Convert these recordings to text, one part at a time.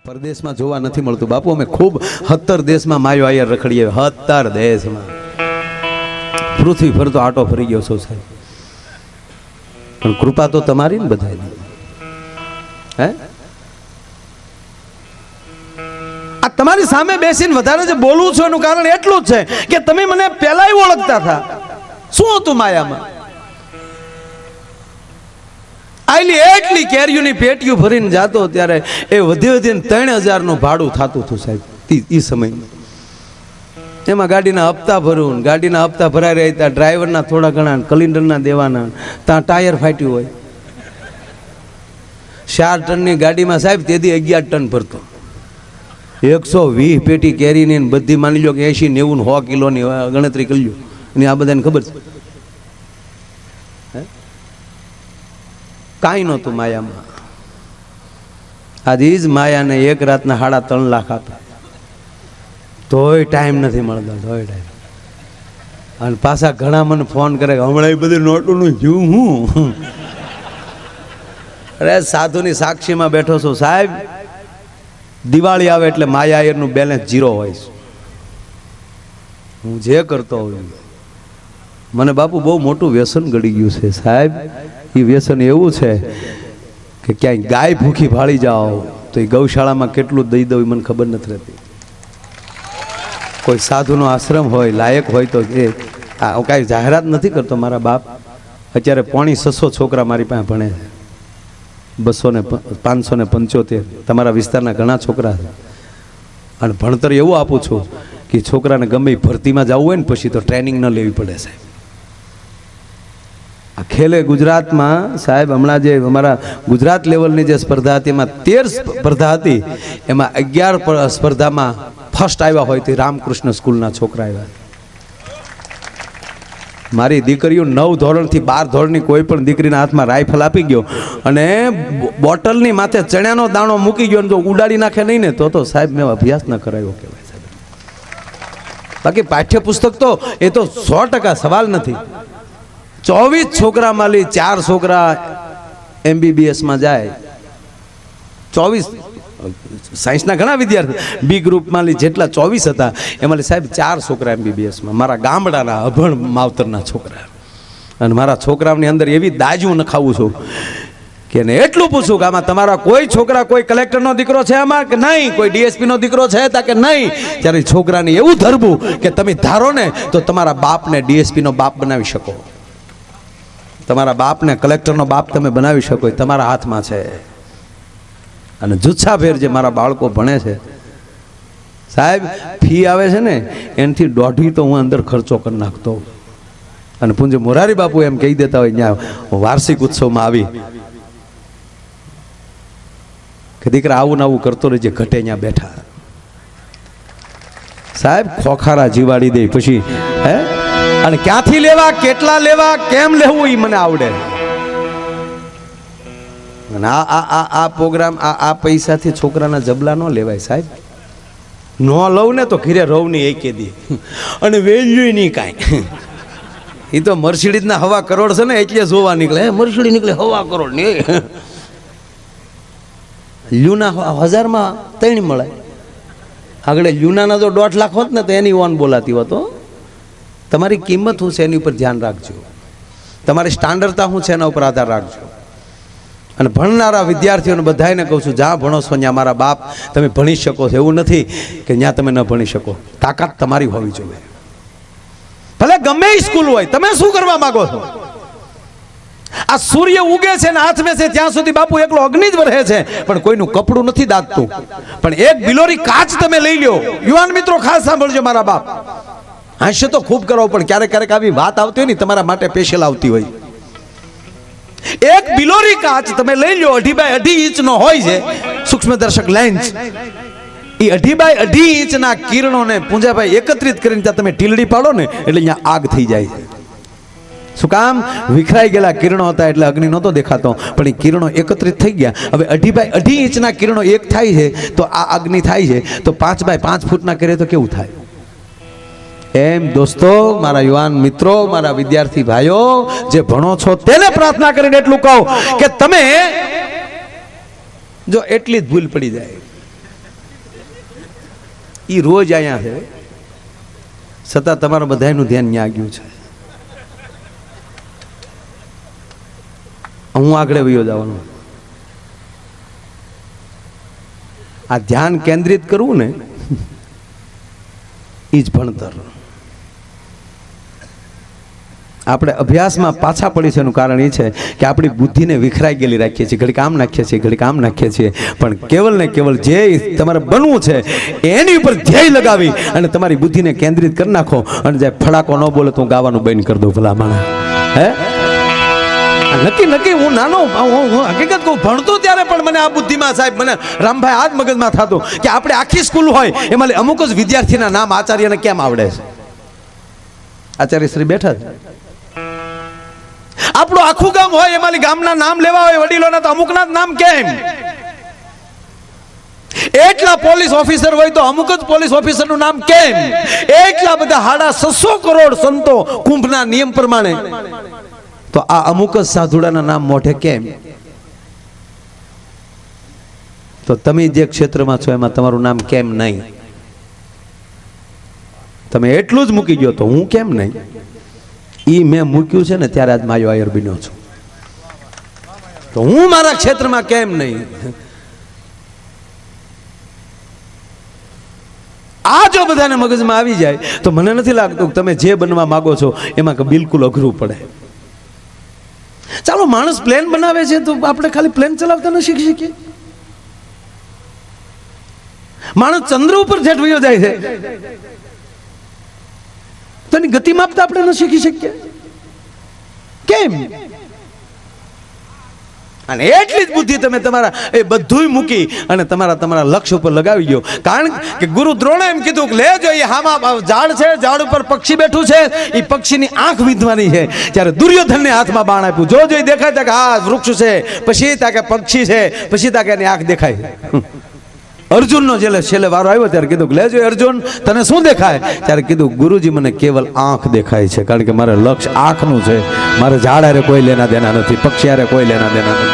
પરદેશમાં જોવા નથી મળતું બાપુ. અમે ખૂબ 17 દેશમાં માયો આયર રખડીએ. 17 દેશમાં પૃથ્વી ફરતો આટો ફરી ગયો છો સાહેબ. પણ કૃપા તો તમારી ને બધાની. હે આ તમારી સામે બેસીને વધારે જે બોલું છું એનું કારણ એટલું જ છે કે તમે મને પહેલા ઓળખતા હતા. શું હતું માયામાં? આટલી એટલી કેરીઓની પેટીઓ ભરીને જાતો ત્યારે એ વધી વધીને 3000 નું ભાડું થતું હતું સાહેબ એ સમયમાં. એમાં ગાડીના હપ્તા ભરું, ગાડીના હપ્તા ભરાઈ રહ્યા ત્યાં ડ્રાઈવરના થોડા ઘણા, કલિન્ડરના દેવાના, ત્યાં ટાયર ફાટ્યું હોય. 4 ટનની ગાડીમાં સાહેબ તેથી 11 ટન ભરતો. 120 પેટી કેરીની બધી માની લો કે 80, 90, 100 કિલોની ગણતરી કરી લો. અને આ બધાને ખબર છે કાંઈ નહોતું માયામાં. આજે જ માયાને એક રાતના 3.5 લાખ આપે તોય ટાઈમ નથી મળતો. તોય ટાઈમ. અને પાછા ઘણા મને ફોન કરે હમણાં એ બધી નોટોનું જીવ હું. અરે સાધુની સાક્ષીમાં બેઠો છું સાહેબ. દિવાળી આવે એટલે માયાયરનું બેલેન્સ 0 હોય છે. હું જે કરતો હોઉં મને બાપુ બહુ મોટું વ્યસન ગળી ગયું છે સાહેબ. એ વ્યસન એવું છે કે ક્યાંય ગાય ભૂખી ભાળી જાઓ તો એ ગૌશાળામાં કેટલું દઈ દઉં મને ખબર નથી રહેતી. કોઈ સાધુનો આશ્રમ હોય લાયક હોય તો એ કાંઈ જાહેરાત નથી કરતો. મારા બાપ અત્યારે 650 છોકરા મારી પાસે ભણે છે. 575 તમારા વિસ્તારના ઘણા છોકરા છે. અને ભણતર એવું આપું છું કે છોકરાને ગમે ભરતીમાં જવું હોય ને પછી તો ટ્રેનિંગ ન લેવી પડે સાહેબ. આ ખેલે ગુજરાતમાં સાહેબ હમણાં જે અમારા ગુજરાત લેવલની જે સ્પર્ધા હતી એમાં 13 સ્પર્ધા હતી. એમાં 11 સ્પર્ધામાં ફર્સ્ટ આવ્યા હોય તે રામકૃષ્ણ સ્કૂલના છોકરા આવ્યા. મારી દીકરીઓ 9 ધોરણથી 12 ધોરણની કોઈ પણ દીકરીના હાથમાં રાઇફલ આપી ગયો અને બોટલની માથે ચણાનો દાણો મૂકી ગયો, જો ઉડાડી નાખે નહીં ને તો સાહેબ મેં અભ્યાસ ન કરાયો કહેવાય સાહેબ. બાકી પાઠ્યપુસ્તક તો એ તો 100% સવાલ નથી. 24 છોકરામાં 4 છોકરા MBBSમાં જાય. 24 સાયન્સના ઘણા વિદ્યાર્થી બી ગ્રુપમાં જેટલા 24 હતા એમાં સાહેબ 4 છોકરા MBBSમાં. મારા ગામડાના અભણ માવતરના છોકરા. અને મારા છોકરાઓની અંદર એવી દાજુ નખાવું છું કે એને એટલું પૂછું કે આમાં તમારા કોઈ છોકરા કોઈ કલેક્ટરનો દીકરો છે આમાં કે નહીં, કોઈ DSPનો દીકરો છે તા કે નહીં. ત્યારે છોકરાને એવું ધરવું કે તમે ધારો ને તો તમારા બાપને DSPનો બાપ બનાવી શકો, તમારા બાપને કલેક્ટરનો બાપ તમે બનાવી શકો, તમારા હાથમાં છે. અને જુચ્છાભેર જે મારા બાળકો ભણે છે સાહેબ, ફી આવે છે ને એનાથી 1.5 તો હું અંદર ખર્ચો કરી નાખતો. અને પૂજ્ય મોરારી બાપુ એમ કહી દેતા હોય ત્યાં વાર્ષિક ઉત્સવમાં આવી કે દીકરા આવું ને આવું કરતો રહેજે, ઘટે ત્યાં બેઠા સાહેબ ખોખારા જીવાડી દે પછી. હે અને ક્યાંથી લેવા, કેટલા લેવા, કેમ લેવું એ મને આવડે. અને આ પ્રોગ્રામ આ પૈસાથી છોકરાના જબલા ન લેવાય સાહેબ. ન લઉં ને તો ઘીરે રહું નહીં એકે દી. અને વેલ્યુ નહીં કાંઈ. એ તો મર્સિડીઝના 1.25 કરોડ છે ને એટલે જોવા નીકળે. મર્સિડીઝ નીકળે 1.25 કરોડ ની. લ્યુના 1000માં 3 મળે. આગળ લ્યુનાના જો 1.5 લાખ હોત ને તો એની ઓન બોલાતી હોતો. તમારી કિંમત શું છે એની ઉપર ધ્યાન રાખજો. તમારી સ્ટાન્ડર્ડતા શું છે એના ઉપર આધાર રાખજો. અને ભણનારા વિદ્યાર્થીઓને બધાને કહું છું જ્યાં ભણો છો ત્યાં મારા બાપ તમે ભણી શકો છો. એવું નથી કે ત્યાં તમે ન ભણી શકો. તાકાત તમારી હોવી જોઈએ. ભલે ગમે એ સ્કૂલ હોય. તમે શું કરવા માંગો છો? આ સૂર્ય ઉગે છે ને હાથમે છે ત્યાં સુધી બાપુ એકલો અગ્નિ જ વરહે છે, પણ કોઈનું કપડું નથી દાગતું. પણ એક બિલોરી કાચ તમે લઈ લ્યો. યુવાન મિત્રો ખાસ સાંભળજો મારા બાપ. હાસ્ય તો ખૂબ કરો પણ ક્યારેક ક્યારેક આવી વાત આવતી હોય ને તમારા માટે સ્પેશિયલ આવતી હોય. એક બિલોરી કાચ તમે લઈ લો 2.5 બાય 2.5 ઇંચનો હોય છે સૂક્ષ્મદર્શક લેન્સ. એ 2.5 બાય 2.5 ઇંચના કિરણોને પૂંજાભાઈ એકત્રિત કરીને ત્યાં તમે ઢીલડી પાડો ને એટલે અહીંયા આગ થઈ જાય છે. શું કામ? વિખરાઈ ગયેલા કિરણો હતા એટલે અગ્નિ નહોતો દેખાતો, પણ એ કિરણો એકત્રિત થઈ ગયા. હવે 2.5 બાય 2.5 ઇંચના કિરણો એક થાય છે તો આ અગ્નિ થાય છે. તો 5 બાય 5 ફૂટના કરે તો કેવું થાય? એમ દોસ્તો, મારા યુવાન મિત્રો, મારા વિદ્યાર્થી ભાઈઓ જે ભણો છો તેને પ્રાર્થના કરીને એટલું કહું કે તમે જો એટલી જ ભૂલ પડી જાય એ રોજ અહીંયા છે, છતાં તમારા બધાનું ધ્યાન ન્યા ગયું છે. હું આગળ વયો જવાનું. આ ધ્યાન કેન્દ્રિત કરવું ને એ જ ભણતર. આપણે અભ્યાસમાં પાછા પડી છે એનું કારણ એ છે કે આપણી બુદ્ધિને વિખરાઈ ગયેલી રાખીએ છીએ. ઘડીક આમ નાખીએ છીએ, ઘડીક આમ નાખીએ છીએ. પણ કેવલ ને કેવલ જે તમારે બનવું છે એની ઉપર ધ્યેય લગાવી અને તમારી બુદ્ધિને કેન્દ્રિત કરી નાખો. અને જે ફડાકો ન બોલે તો હું ગાવાનું બંધ કરી દઉં. ભલા માણસ હે નક્કી હું નાનો હું હકીકત કહું, ભણતો ત્યારે પણ મને આ બુદ્ધિમાં સાહેબ મને રામભાઈ આ જ મગજમાં થતું કે આપણે આખી સ્કૂલ હોય એમાં અમુક જ વિદ્યાર્થીના નામ આચાર્યને કેમ આવડે છે. આચાર્ય શ્રી બેઠા છે. આપણું આખું ગામ હોય એમાં ગામના નામ લેવા હોય વડીલોના તો અમુકના જ નામ કેમ? એટલા પોલીસ ઓફિસર હોય તો અમુક જ પોલીસ ઓફિસરનું નામ કેમ? એટલા બધા 650 કરોડ સંતો કુંભના નિયમ પ્રમાણે તો આ અમુક જ સાધુડાના નામ મોઢે કેમ? તો તમે જે ક્ષેત્રમાં છો એમાં તમારું નામ કેમ નહીં? તમે એટલું જ મૂકી ગયો તો હું કેમ નહીં? ઈ મેં મૂક્યું છે ને ત્યારે આજ માયો આયર બન્યો છું. તો હું મારા ક્ષેત્રમાં કેમ નહીં? આ જો બધાને મગજમાં આવી જાય તો મને નથી લાગતું કે તમે જે બનવા માંગો છો એમાં બિલકુલ અઘરું પડે. ચાલો માણસ પ્લેન બનાવે છે તો આપણે ખાલી પ્લેન ચલાવતા ન શીખી શકીએ? માણસ ચંદ્ર ઉપર જેટ વયો જાય છે તો એની ગતિ માપતા આપણે ન શીખી શકીએ કેમ? અને એટલી જ બુદ્ધિ તમે તમારા એ બધુંય મૂકી અને તમારા લક્ષ્ય ઉપર લગાવી દો. કારણ કે ગુરુ દ્રોણે એમ કીધું કે લેજો એ હામાં ઝાડ છે, ઝાડ ઉપર પક્ષી બેઠું છે, એ પક્ષીની આંખ વીંધવાની છે. ત્યારે દુર્યોધનને હાથમાં બાણ આપ્યું. જો દેખાય ત્યાં કે આ વૃક્ષ છે, પછી ત્યાં કે પક્ષી છે, પછી ત્યાં કે એની આંખ દેખાય. અર્જુનનો છેલ્લે વારો આવ્યો ત્યારે કીધું લેજો અર્જુન તને શું દેખાય? ત્યારે કીધું ગુરુજી મને કેવલ આંખ દેખાય છે, કારણ કે મારે લક્ષ્ય આંખનું છે. મારે ઝાડ હારે કોઈ લેના દેના નથી, પક્ષી હારે કોઈ લેના દેના નથી.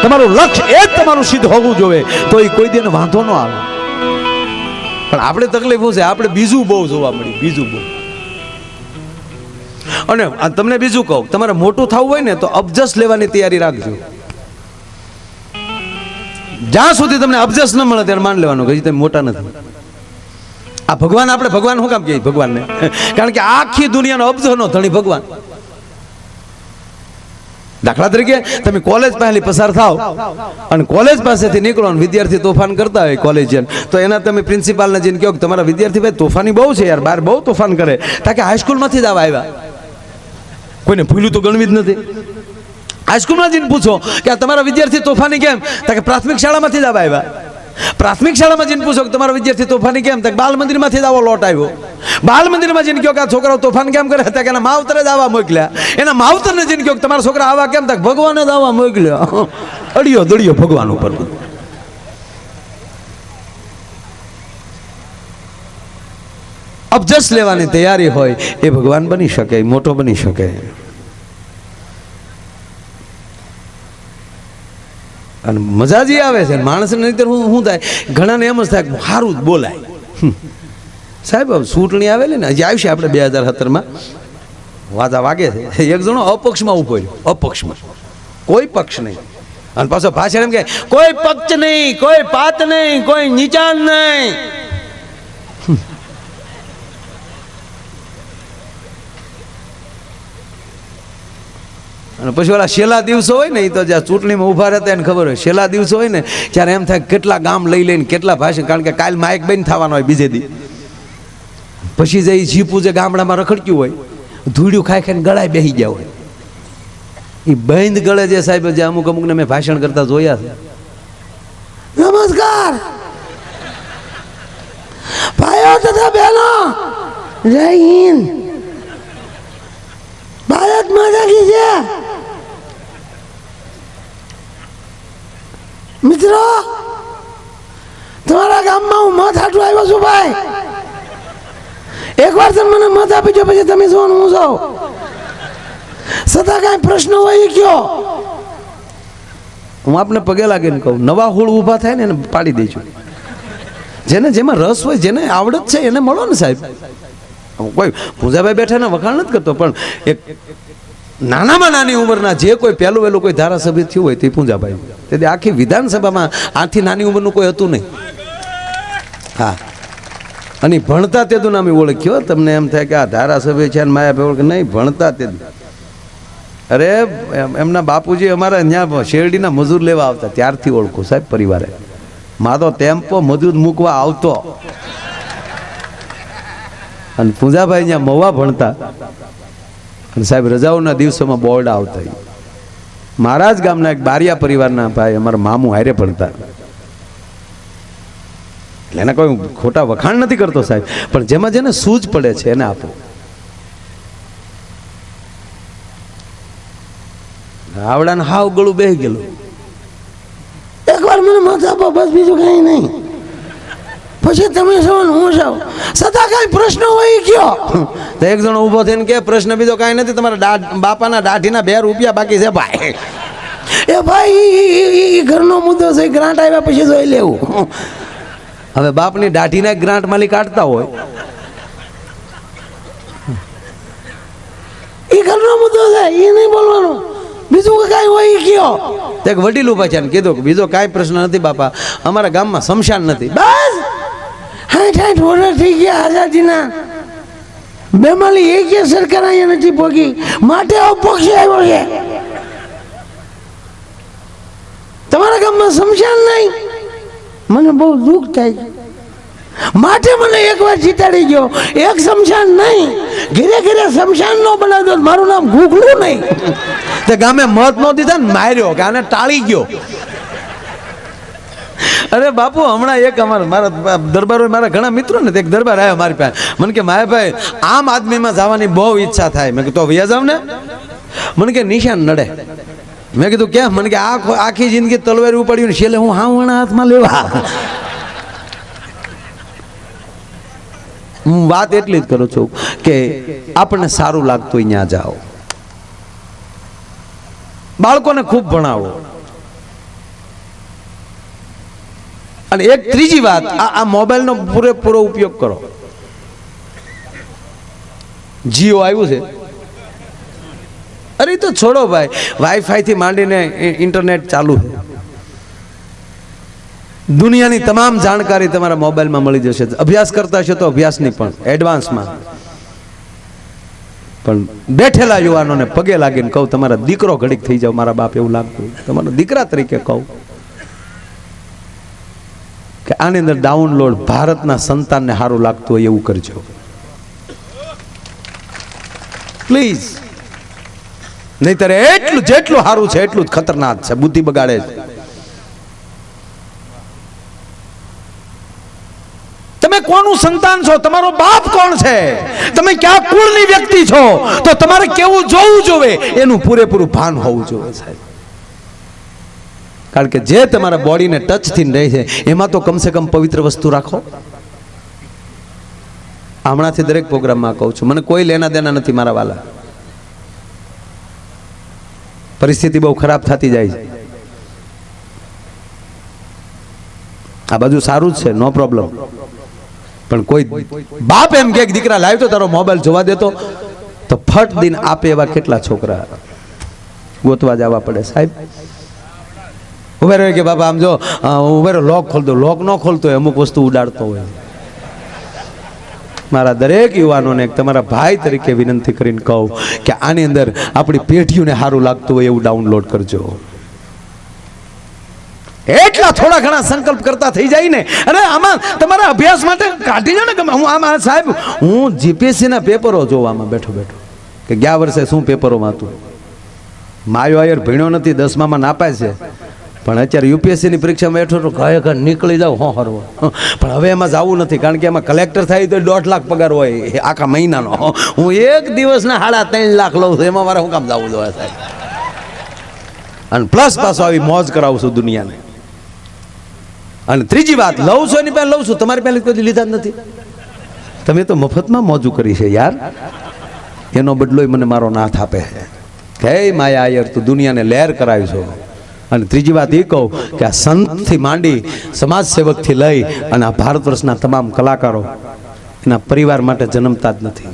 તમારું લક્ષ્ય એ જ તમારું સિદ્ધ હોવું જોઈએ તો એ કોઈ દિન વાંધો ન આવે. પણ આપણે તકલીફ છે આપણે બીજું બહુ જોવા મળ્યું, બીજું બહુ. અને તમને બીજું કહું, તમારે મોટું થવું હોય ને તો અબજસ લેવાની તૈયારી રાખજો. જ્યાં સુધી તમને અબજસ ન મળે ત્યારે માન લેવાનું કે તમે મોટા નથી. આ ભગવાન આપણે ભગવાન શું કામ કહીએ ભગવાનને? કારણ કે આખી દુનિયાનો અબજોનો ધણી ભગવાન. દાખલા તરીકે તમે કોલેજ પહેલી પસાર થાવ અને કોલેજ પાસેથી નીકળો અને વિદ્યાર્થી તોફાન કરતા હોય કોલેજિયન, તો એના તમે પ્રિન્સિપાલને જઈને કહો કે તમારા વિદ્યાર્થી ભાઈ તોફાની બહુ છે યાર, બહાર બહુ તોફાન કરે. તાકે હાઈસ્કૂલમાંથી જ આવ્યા, કોઈને ભૂલું તો ગણવી જ નથી. હાઈસ્કૂલમાં જઈને પૂછો કે આ તમારા વિદ્યાર્થી તોફાની કેમ? તાકે પ્રાથમિક શાળામાંથી જ આવ્યા. પ્રાથમિક શાળામાં જઈને પૂછો કે તમારા વિદ્યાર્થી તોફાની કેમ? તાકે બાલ મંદિરમાંથી જ આવો લોટ આવ્યો. બાલ મંદિરમાં જઈને કહો કે આ છોકરાઓ તોફાન કેમ કરે? તાકે એના માવતરે જ આવા મોકલ્યા. એના માવતરને જઈને કહો કે તમારા છોકરા આવા કેમ? તાકે ભગવાને જ આવા મોકલ્યા. અડિયો દડિયો ભગવાન ઉપર. અબજસ લેવાની તૈયારી હોય એ ભગવાન બની શકે, મોટો બની શકે. અને મજા જ આવે છે માણસને. નહીતર શું થાય, ઘણાને એમ જ થાય સારું જ બોલાય. સાહેબ ચૂંટણી આવેલી ને હજી આવશે આપણે 2017માં વાજા વાગે છે. એક જણો અપક્ષમાં ઉભો રહ્યો, અપક્ષમાં કોઈ પક્ષ નહીં. અને પાછો ભાષણ એમ કે કોઈ પક્ષ નહીં, કોઈ પાત નહીં, કોઈ નીચાણ નહીં. અને પછી ઓલા છેલ્લા દિવસો હોય ને, એ તો જ્યાં ચૂંટણીમાં ઊભા રહેતા એને ખબર હોય, છેલ્લા દિવસો હોય ને ત્યારે એમ થાય કેટલા ગામ લઈ લઈને કેટલા ભાષણ. કારણ કે કાલ માઇક બંધ થવાનો હોય બીજે દી. પછી જે જીપું જે ગામડામાં રખડક્યું હોય, ધૂળ્યું ખાઈ ખાઈને ગળાય બેસી ગયા હોય, એ બંધ ગળે જે સાહેબ જે અમુક અમુકને મેં ભાષણ કરતા જોયા છે. નમસ્કાર ભાઈઓ તથા બહેનો, જય હિન્દ, ભારત માતા કી જય. મિત્રો તમારા ગામમાં હું મત હાટું આવ્યો છું ભાઈ. એકવાર તમે મને મત આપી દો પછી તમે શું હું જાઉં. છતાં કાંઈ પ્રશ્ન હોય કયો, હું આપને પગે લાગીને કહું, નવા હોળ ઊભા થાય ને એને પાડી દેજો. જેને જેમાં રસ હોય, જેને આવડત છે એને મળો ને સાહેબ. કોઈ પૂંજાભાઈ બેઠા ને વખાણ નથી કરતો, પણ એક નાનામાં નાની ઉંમરના જે કોઈ પહેલું વહેલું કોઈ ધારાસભ્ય થયું હોય તે પૂંજાભાઈ. તેથી આખી વિધાનસભામાં આથી નાની ઉંમરનું કોઈ હતું નહીં. હા, અને ભણતા તેદું નામે ઓળખ્યો. તમને એમ થાય કે આ ધારાસભ્ય છે ને માયાભાઈ ઓળખ, નહીં, ભણતા તેદું. અરે એમના બાપુજી અમારા ત્યાં શેરડીના મજૂર લેવા આવતા ત્યારથી ઓળખું સાહેબ પરિવારે. માં તો ટેમ્પો મજૂર મૂકવા આવતો, અને પૂંજાભાઈ અહીંયા મવા ભણતા, અને સાહેબ રજાઓના દિવસોમાં બોર્ડ આવતા. મારા જ ગામના એક બારિયા પરિવારના ભાઈ અમારા મામું હારે ભણતા. એટલે એના કોઈ ખોટા વખાણ નથી કરતો સાહેબ, પણ જેમાં જેને સૂઝ પડે છે એને આપો. આવડાને હાવ ગળું બેહી ગયેલું. એકવાર મને મત આપો, બસ બીજું કઈ નહીં. પછી તમે છો હું છું, સદા કઈ પ્રશ્ન હોય કયો? તો એક જણો ઉભો થઈને કે પ્રશ્ન બીજો કઈ નથી, તમારા બાપાના દાઢીના 2 રૂપિયા બાકી છે ભાઈ. એ ભાઈ ઘરનો મુદ્દો છે, ગ્રાન્ટ આવ્યા પછી જોઈ લેવું. હવે બાપની દાઢીના ગ્રાન્ટ માલિક કાઢતા હોય, એ ઘરનો મુદ્દો છે, એ નહીં બોલવાનો. બીજું કઈ હોય કયો? એક વડીલ ઉભા છે ને કીધું કે બીજો કાંઈ પ્રશ્ન નથી બાપા, અમારા ગામમાં શમશાન નથી. બસ 60 વર્ષ થઈ ગયા આઝાદીના, બેમાલી એક સરકાર અહીંયા નથી પહોંચી, માટે અપક્ષી આવ્યો છે. તમારા ગામમાં શમશાન નહીં, મને બહુ દુઃખ થાય. માટે મને એકવાર જીતાડી ગયો. એક શમશાન નહીં, ઘરે ઘરે શમશાન નો બનાવી દો, મારું નામ ઘૂઘલું નહીં. તે ગામે મત નો દીધા ને માર્યો કે આને ટાળી ગયો. અરે બાપુ, હમણાં એક મારા દરબાર મારા ઘણા મિત્રો ને, એક દરબાર આવ્યો મારી પાસે. મને કે માયાભાઈ આમ આદમીમાં જવાની બહુ ઈચ્છા થાય. મેં કીધું તો વૈયા જાવ ને. મને કે નિશાન નડે. મેં કીધું કેમ? મને કે આખી જિંદગી તલવારી ઉપાડ્યું ને છેલ્લે હું હાવણા હાથમાં લેવા. હું વાત એટલી જ કરું છું કે આપણને સારું લાગતું ત્યાં જાઓ, બાળકોને ખૂબ ભણાવો. અને એક ત્રીજી વાત, આ મોબાઈલનો પૂરેપૂરો ઉપયોગ કરો. જીઓ આવ્યું છે, અરે તો છોડો ભાઈ, વાઈફાઈ થી માંડીને ઇન્ટરનેટ ચાલુ છે. દુનિયાની તમામ જાણકારી તમારા મોબાઈલમાં મળી જશે. અભ્યાસ કરતા હશો તો અભ્યાસની પણ એડવાન્સમાં. પણ બેઠેલા યુવાનોને પગે લાગીને કહું, તમારા દીકરો ઘડીક થઈ જાવ મારા બાપ, એવું લાગતું તમારા દીકરા તરીકે કહું કે આની અંદર ડાઉનલોડ ભારતના સંતાનને સારું લાગતું હોય એવું કરજો પ્લીઝ. નહીતર એટલું જેટલું સારું છે એટલું જ ખતરનાક છે, બુદ્ધિ બગાડે છે. તમે કોનું સંતાન છો? તમારો બાપ કોણ છે? તમે ક્યાં કુળની વ્યક્તિ છો? તો તમારે કેવું જોવું જોવે એનું પૂરેપૂરું ભાન હોવું જોઈએ સાહેબ. કારણ કે જે તમારા બોડીને ટચ થી રહે છે એમાં તો કમસે કમ પવિત્ર વસ્તુ રાખો. હમણાંથી દરેક પ્રોગ્રામમાં કહું છું, મને કોઈ લેના દેના નથી મારા વાલા. પરિસ્થિતિ બહુ ખરાબ થતી જાય છે. આ બધું સારું જ છે, નો પ્રોબ્લેમ. પણ કોઈ બાપ એમ કે દીકરા લાવ્યો તો તારો મોબાઈલ જોવા દેતો, તો ફટ દિન આપે એવા કેટલા છોકરા ગોતવા જવા પડે સાહેબ. ઉભે રહ્યો કે બાપા આમ જો ઉભે રહ્યો, લોક ખોલ દો. લોક ન ખોલતો હોય, અમુક વસ્તુ ઉડાડતો હોય. મારા દરેક યુવાનોને તમારા ભાઈ તરીકે વિનંતી કરીને કહું કે આની અંદર આપણી પેઢીઓને સારું લાગતું હોય એવું ડાઉનલોડ કરજો. એટલા થોડા ઘણા સંકલ્પ કરતા થઈ જાય ને. અને આમાં તમારા અભ્યાસ માટે કાઢી જાઓ ને. હું આમાં સાહેબ, હું જીપીએસસી ના પેપરો જોવામાં બેઠો કે ગયા વર્ષે શું પેપરોમાં હતું. માયો આયર ભણ્યો નથી, 10માં નાપાય છે, પણ અત્યારે યુપીએસસી ની પરીક્ષામાં બેઠો તો ખરેખર નીકળી જાવ હો હરવો. પણ હવે એમાં જવું નથી, કારણ કે એમાં કલેક્ટર થાય તો 1.5 લાખ પગાર હોય આખા મહિનાનો. હું એક દિવસના 3.5 લાખ લઉં છું, એમાં મારે શું કામ જવું જોઈએ સાહેબ? અને પ્લસ પાછો આવી મોજ કરાવું છું દુનિયાને. અને ત્રીજી વાત, લઉં છું એની પહેલા લઉં છું, તમારી પહેલા કોઈ લીધા જ નથી. તમે તો મફતમાં મોજું કરી છે યાર. એનો બદલો મને મારો નાથ આપે છે. હે માયા આયર, તું દુનિયાને લહેર કરાવી છો. અને ત્રીજી વાત એ કહું કે આ સંતથી માંડી સમાજ સેવકથી લઈ અને આ ભારત વર્ષના તમામ કલાકારો એના પરિવાર માટે જન્મતા જ નથી.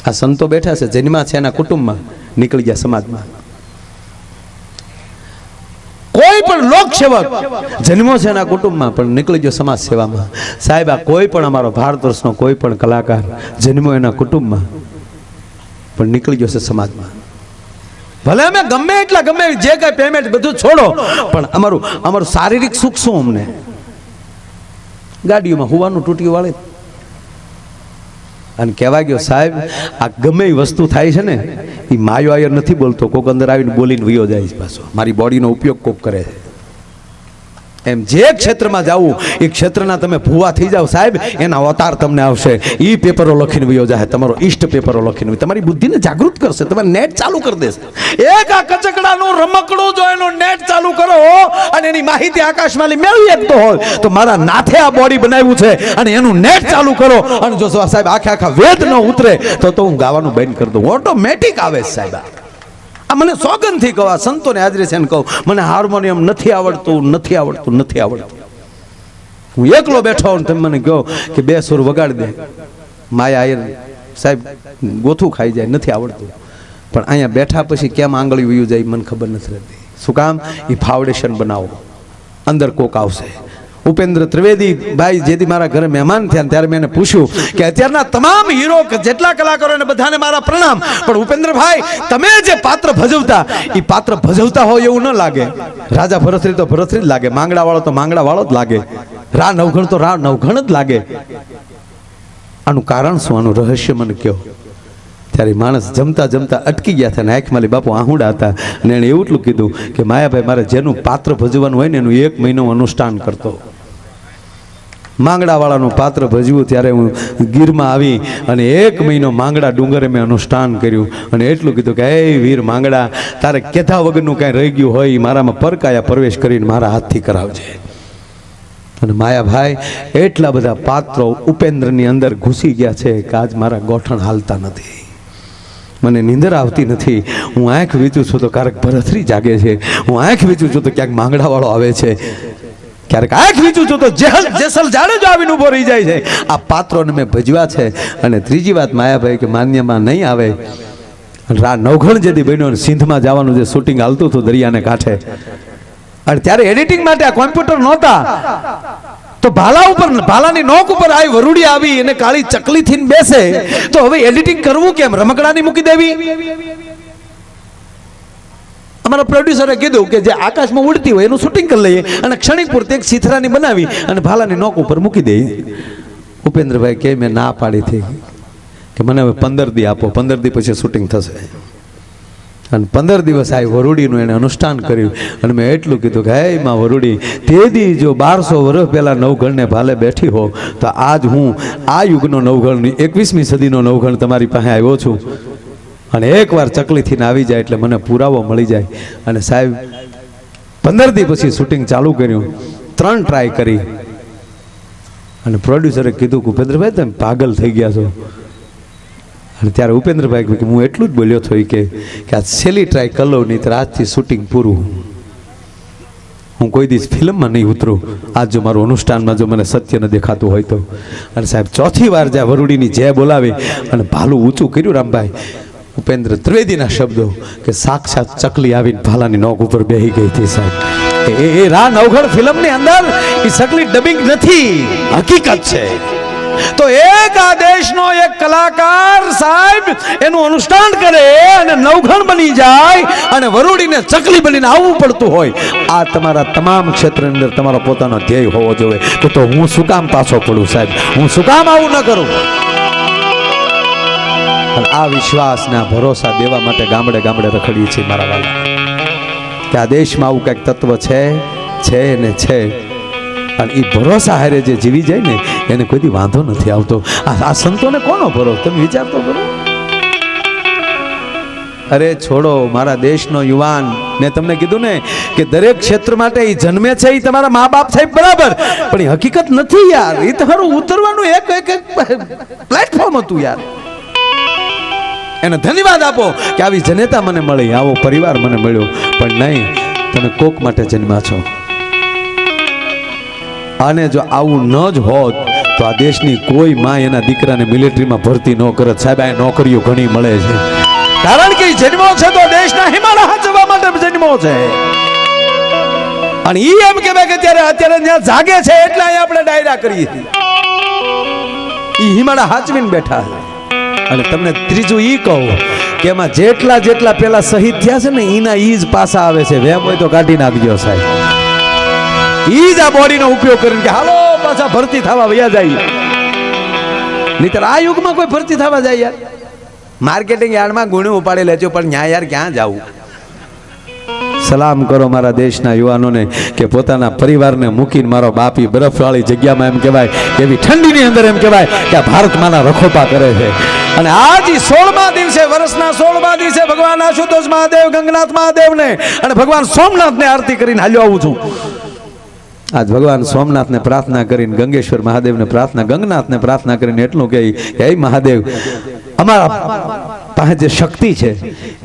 આ સંતો બેઠા છે, જન્મા છે એના કુટુંબમાં, નીકળી ગયા સમાજમાં. કોઈ પણ લોક સેવક જન્મો છે એના કુટુંબમાં પણ નીકળી ગયો સમાજ સેવામાં. સાહેબ, આ કોઈ પણ અમારો ભારત વર્ષનો કોઈ પણ કલાકાર જન્મો એના કુટુંબમાં પણ નીકળી ગયો છે સમાજમાં. ભલે અમે ગમે એટલા ગમે જે કઈ પેમેન્ટ બધું છોડો, પણ અમારું શારીરિક સુખ શું? અમને ગાડીઓમાં હોવાનું તૂટ્યું વાળે. અને કહેવા ગયો સાહેબ, આ ગમે એ વસ્તુ થાય છે ને એ માયો આયર નથી બોલતો, કોક અંદર આવીને બોલીને વયો જાય છે પાછો. મારી બોડીનો ઉપયોગ કોક કરે છે. એમ જે ક્ષેત્રમાં જવું એ ક્ષેત્રના તમે ભૂવા થઈ જાવ સાહેબ, એના અવતાર તમને આવશે. એ પેપરો લખીને વયો જાય, તમારો ઈષ્ટ પેપરો લખીને તમારી બુદ્ધિને જાગૃત કરશે. તમારે નેટ ચાલુ કરી દેશે. એક આ કચકડાનું રમકડું જો એનું નેટ ચાલુ કરો અને એની માહિતી આકાશમાં મેળવી શકતો હોય તો મારા નાથે આ બોડી બનાવ્યું છે અને એનું નેટ ચાલુ કરો અને જો સાહેબ આખા વેદ ન ઉતરે તો હું ગાવાનું બંધ કરી દઉં. ઓટોમેટિક આવે સાહેબ. આ મને સોગંદથી કહો, આ સંતોને હાજરી છે ને કહું, મને હાર્મોનિયમ નથી આવડતું. હું એકલો બેઠો હોઉં તમે મને કહો કે 2 સુર વગાડી દે, માયા આયર સાહેબ ગોથું ખાઈ જાય, નથી આવડતું. પણ અહીંયા બેઠા પછી કેમ આંગળી વયું જાય મને ખબર નથી રહેતી. શું કામ? એ ફાઉન્ડેશન બનાવો, અંદર કોક આવશે. ઉપેન્દ્ર ત્રિવેદી ભાઈ જેથી મારા ઘરે મહેમાન થયા ત્યારે મેં એને પૂછ્યું કે અત્યારના તમામ હીરો જેટલા કલાકારો એને બધાને મારા પ્રણામ, પણ ઉપેન્દ્રભાઈ તમે જે પાત્ર ભજવતા એ પાત્ર ભજવતા હોય એવું ન લાગે. રાજા ભરતરી તો ભરતરી જ લાગે, માંગડા વાળો તો માંગડા વાળો જ લાગે, રા નવઘણ તો રા નવઘણ જ લાગે. આનું કારણ શું? આનું રહસ્ય મને કહો. ત્યારે માણસ જમતા અટકી ગયા હતા ને આંખમાં બાપુ આહુડા હતા અને એણે એવું એટલું કીધું કે માયાભાઈ, મારે જેનું પાત્ર ભજવાનું હોય ને એનું 1 મહિનો અનુષ્ઠાન કરતો. માંગડાવાળાનું પાત્ર ભજવું ત્યારે હું ગીરમાં આવી અને 1 મહિનો માંગડા ડુંગરે મેં અનુષ્ઠાન કર્યું અને એટલું કીધું કે હે વીર માંગડા, તારે કેથા વગરનું કાંઈ રહી ગયું હોય મારામાં પરકાયા પ્રવેશ કરીને મારા હાથથી કરાવજે. અને માયાભાઈ એટલા બધા પાત્રો ઉપેન્દ્રની અંદર ઘૂસી ગયા છે કે આજ મારા ગોઠણ હાલતા નથી, મને નીંદર આવતી નથી. હું આંખ વીચું છું તો ક્યારેક ભરથરી જાગે છે, હું આંખ વીચું છું તો ક્યાંક માંગડાવાળો આવે છે, ક્યારેક આંખ વીચું છું તો જેસલ જાડેજો આવીને ઊભો રહી જાય છે. આ પાત્રોને મેં ભજવા છે. અને ત્રીજી વાત માયાભાઈ કે માન્યમાં નહીં આવે. રા નવઘણ જેથી બન્યો સિંધમાં જવાનું જે શૂટિંગ હાલતું હતું દરિયાને કાંઠે, અને ત્યારે એડિટિંગ માટે આ કોમ્પ્યુટર નહોતા તો ભાલાની નોક ઉપર આવી વરુડી આવી અને કાળી ચકલી થઈને બેસે તો હવે એડિટિંગ કરવું કેમ? રમકડાની મૂકી દેવી. અમારા પ્રોડ્યુસરે કીધું કે જે આકાશમાં ઉડતી હોય એનું શૂટિંગ કરી લઈએ અને ક્ષણિક પૂરતી એક સિથરાની બનાવી અને ભાલાની નોક ઉપર મૂકી દઈએ. ઉપેન્દ્રભાઈ કે મેં ના પાડી હતી કે મને હવે 15 દી આપો, 15 દી પછી શૂટિંગ થશે. અને 15 દિવસ આ વરુડીનું એને અનુષ્ઠાન કર્યું અને મેં એટલું કીધું કે હે માં વરુડી, તેદી જો 1200 વર્ષ પહેલા નવઘણને ભાલે બેઠી હો તો આજ હું આ યુગનો નવઘણ, 21મી સદીનો નવઘણ તમારી પાસે આવ્યો છું. અને એકવાર ચકલીથી આવી જાય એટલે મને પુરાવો મળી જાય. અને સાહેબ 15 દી પછી શૂટિંગ ચાલુ કર્યું, 3 ટ્રાય કરી અને પ્રોડ્યુસરે કીધું કે ઉપેન્દ્રભાઈ તમે પાગલ થઈ ગયા છો. અને ત્યારે ઉપેન્દ્રભાઈ કે હું એટલું જ બોલ્યો હતો કે આ છેલ્લી ટ્રાય કરી લઉં, નહીં તો આજથી શૂટિંગ પૂરું, હું કોઈ દિવસ ફિલ્મમાં નહીં ઉતરું. આજ જો મારું અનુષ્ઠાનમાં જો મને સત્ય ન દેખાતું હોય તો. અને સાહેબ 4થી વાર જ્યાં વરુડીની જય બોલાવી અને ભાલું ઊંચું કર્યું રામભાઈ, ઉપેન્દ્ર ત્રિવેદીના શબ્દો કે સાક્ષાત ચકલી આવીને ભાલાની નોક ઉપર બેહી ગઈ હતી સાહેબ. એ રા નવઘણ ફિલ્મની અંદર એ ચકલી ડબિંગ નથી, હકીકત છે. તો એક આ દેશનો એક કલાકાર સાહેબ એનું અનુષ્ઠાન કરે અને નવઘણ બની જાય અને વરુડીને ચકલી બનીને આવવું પડતું હોય. આ તમારા તમામ ક્ષેત્રની અંદર તમારો પોતાનો ધ્યેય હોવો જોઈએ. તો હું શું કામ પાછો પડું સાહેબ? હું શું કામ આવું ન કરું? આ વિશ્વાસના ભરોસા દેવા માટે ગામડે ગામડે રખડીએ છીએ મારા વાલા, કે આ દેશમાં આવું કંઈક તત્વ છે ને છે. અને એ ભરોસા હારે જે જીવી જાય ને એને કોઈ દી વાંધો નથી આવતો. આ સંતોને કોનો ભરોસો? તમે વિચારતો કરો. અરે છોડો, મારા દેશનો યુવાન, મેં તમને કીધું ને કે દરેક ક્ષેત્ર માટે એ જન્મે છે એ તમારા મા બાપ સાહેબ બરાબર, પણ એ હકીકત નથી યાર. એ તમારું ઉતરવાનું એક પ્લેટફોર્મ હતું યાર. એને ધન્યવાદ આપો કે આવી જનેતા મને મળી, આવો પરિવાર મને મળ્યો. પણ નહીં, તમે કોક માટે જન્મ્યા છો. અને જો આવું ન જ હોત તો આ દેશની કોઈ માં એના દીકરાને મિલિટરીમાં ભરતી ન કરત. સાહેબ આ નોકરીઓ ઘણી મળે છે, કારણ કે જન્મો છે તો દેશના હિમાલય હાચવવા માટે જન્મો છે. અને ઈ એમ કહેવાય કે અત્યારે ત્યાં જાગે છે એટલે અહીંયા આપણે ડાયરા કરીએ છીએ. ઈ હિમાલય હાચવીને બેઠા છે. અને તમને ત્રીજું ઈ કહું કે એમાં જેટલા જેટલા પેલા શહીદ થયા છે ને એના ઈ જ પાછા આવે છે. વેમ હોય તો કાઢી નાખજો સાહેબ. ઈ જ આ બોડીનો ઉપયોગ કરીને કે હાલો પાછા ભરતી થવા વયા જાય. નહીતર આ યુગમાં કોઈ ભરતી થવા જાય યાર? માર્કેટિંગ યાર્ડમાં ગુણ્યું ઉપાડી લેજો, પણ ન્યા યાર ક્યાં જાવું? સલામ કરો મારા દેશના યુવાનોને કે પોતાના પરિવારને મૂકીને મારો બાપી બરફવાળી જગ્યામાં એમ કહેવાય એવી ઠંડીની અંદર એમ કહેવાય કે આ ભારતમાંના રખોપા કરે છે. અને આજ 16મા દિવસે, વર્ષના 16મા દિવસે ભગવાન આશુતોષ મહાદેવ, ગંગનાથ મહાદેવને અને ભગવાન સોમનાથને આરતી કરીને હાલ્યો આવું છું. આજ ભગવાન સોમનાથને પ્રાર્થના કરીને, ગંગેશ્વર મહાદેવને પ્રાર્થના, ગંગનાથને પ્રાર્થના કરીને એટલું કહે, હે મહાદેવ, અમારા પાસે જે શક્તિ છે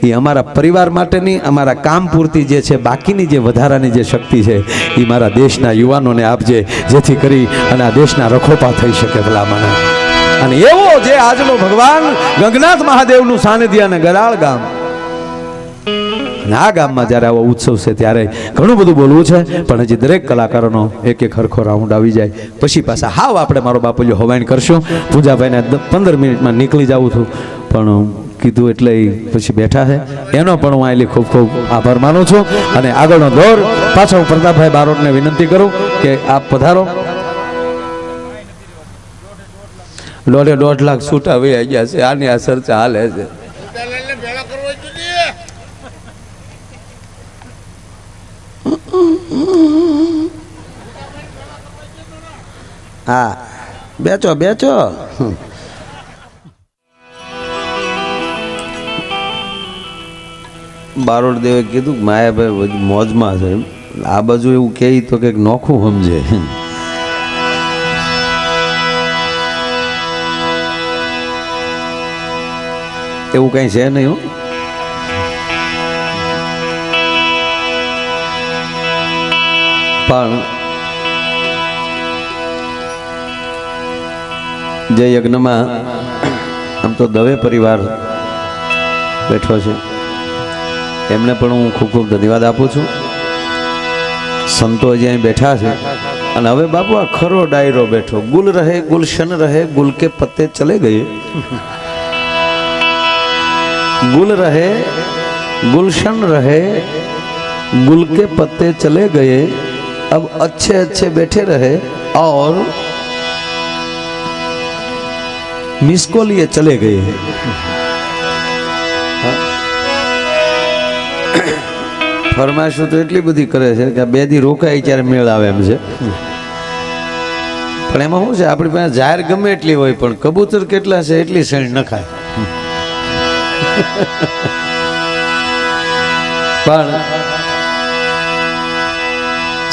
એ અમારા પરિવાર માટેની, અમારા કામ પૂરતી જે છે, બાકીની જે વધારાની જે શક્તિ છે એ મારા દેશના યુવાનોને આપજે, જેથી કરી અને આ દેશના રખોપા થઈ શકે ભલામણ. અને એવો જે આજનો ભગવાન ગંગનાથ મહાદેવનું સાનિધ્ય અને ગરાળ ગામ, આ ગામમાં જ્યારે આવો ઉત્સવ છે ત્યારે ઘણું બધું બોલવું છે, પણ હજી દરેક કલાકારોનો એક એક હરખો રાઉન્ડ આવી જાય પછી પાછા હાવ આપણે મારો બાપુજીઓ હવાઈન કરશું. પૂજાભાઈને 15 મિનિટમાં નીકળી જાઉં છું, પણ કીધું એટલે પછી બેઠા છે. એનો પણ હું આટલી ખૂબ ખૂબ આભાર માનું છું. અને આગળનો દોર પાછો હું પ્રતાપભાઈ બારોટને વિનંતી કરું કે આપ પધારો. 1.5 લાખ છૂટા વહી ગયા છે, આની આ ચર્ચા હાલે છે. હા, બેચો બેચો. બારોટ દેવે કીધું માયાભાઈ મોજમાં છે. આ બાજુ એવું કહે તો કંઈક નોખું સમજે. એવું કઈ છે નહીં. હું પણ જે યજ્ઞમાં આમ તો દવે પરિવાર બેઠો છે, એમને પણ હું ખૂબ ખૂબ ધન્યવાદ આપું છું. સંતો હજી અહીં બેઠા છે. અને હવે બાપુ આ ખરો ડાયરો બેઠો, ગુલ રહે ગુલશન રહે ગુલ કે પત્તે ચલે ગયે, गुल रहे गुलशन रहे गुल के पत्ते चले गए, अब अच्छे अच्छे बैठे रहे और मिसको लिए चले गए. ફરમાઈશો તો એટલી બધી કરે છે કે 2 દી રોકાય ત્યારે મેળ આવે એમ છે. પણ એમાં શું છે, આપણી પાસે જાહેર ગમે એટલી હોય પણ કબૂતર કેટલા છે એટલી શેણ ન ખાય. પણ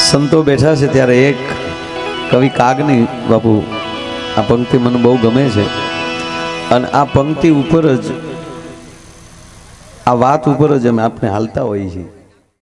સંતો બેઠા છે ત્યારે એક કવિ કાગની બાપુ આ પંક્તિ મને બહુ ગમે છે. અને આ પંક્તિ ઉપર જ, આ વાત ઉપર જ અમે આપણે હાલતા હોઈએ છીએ.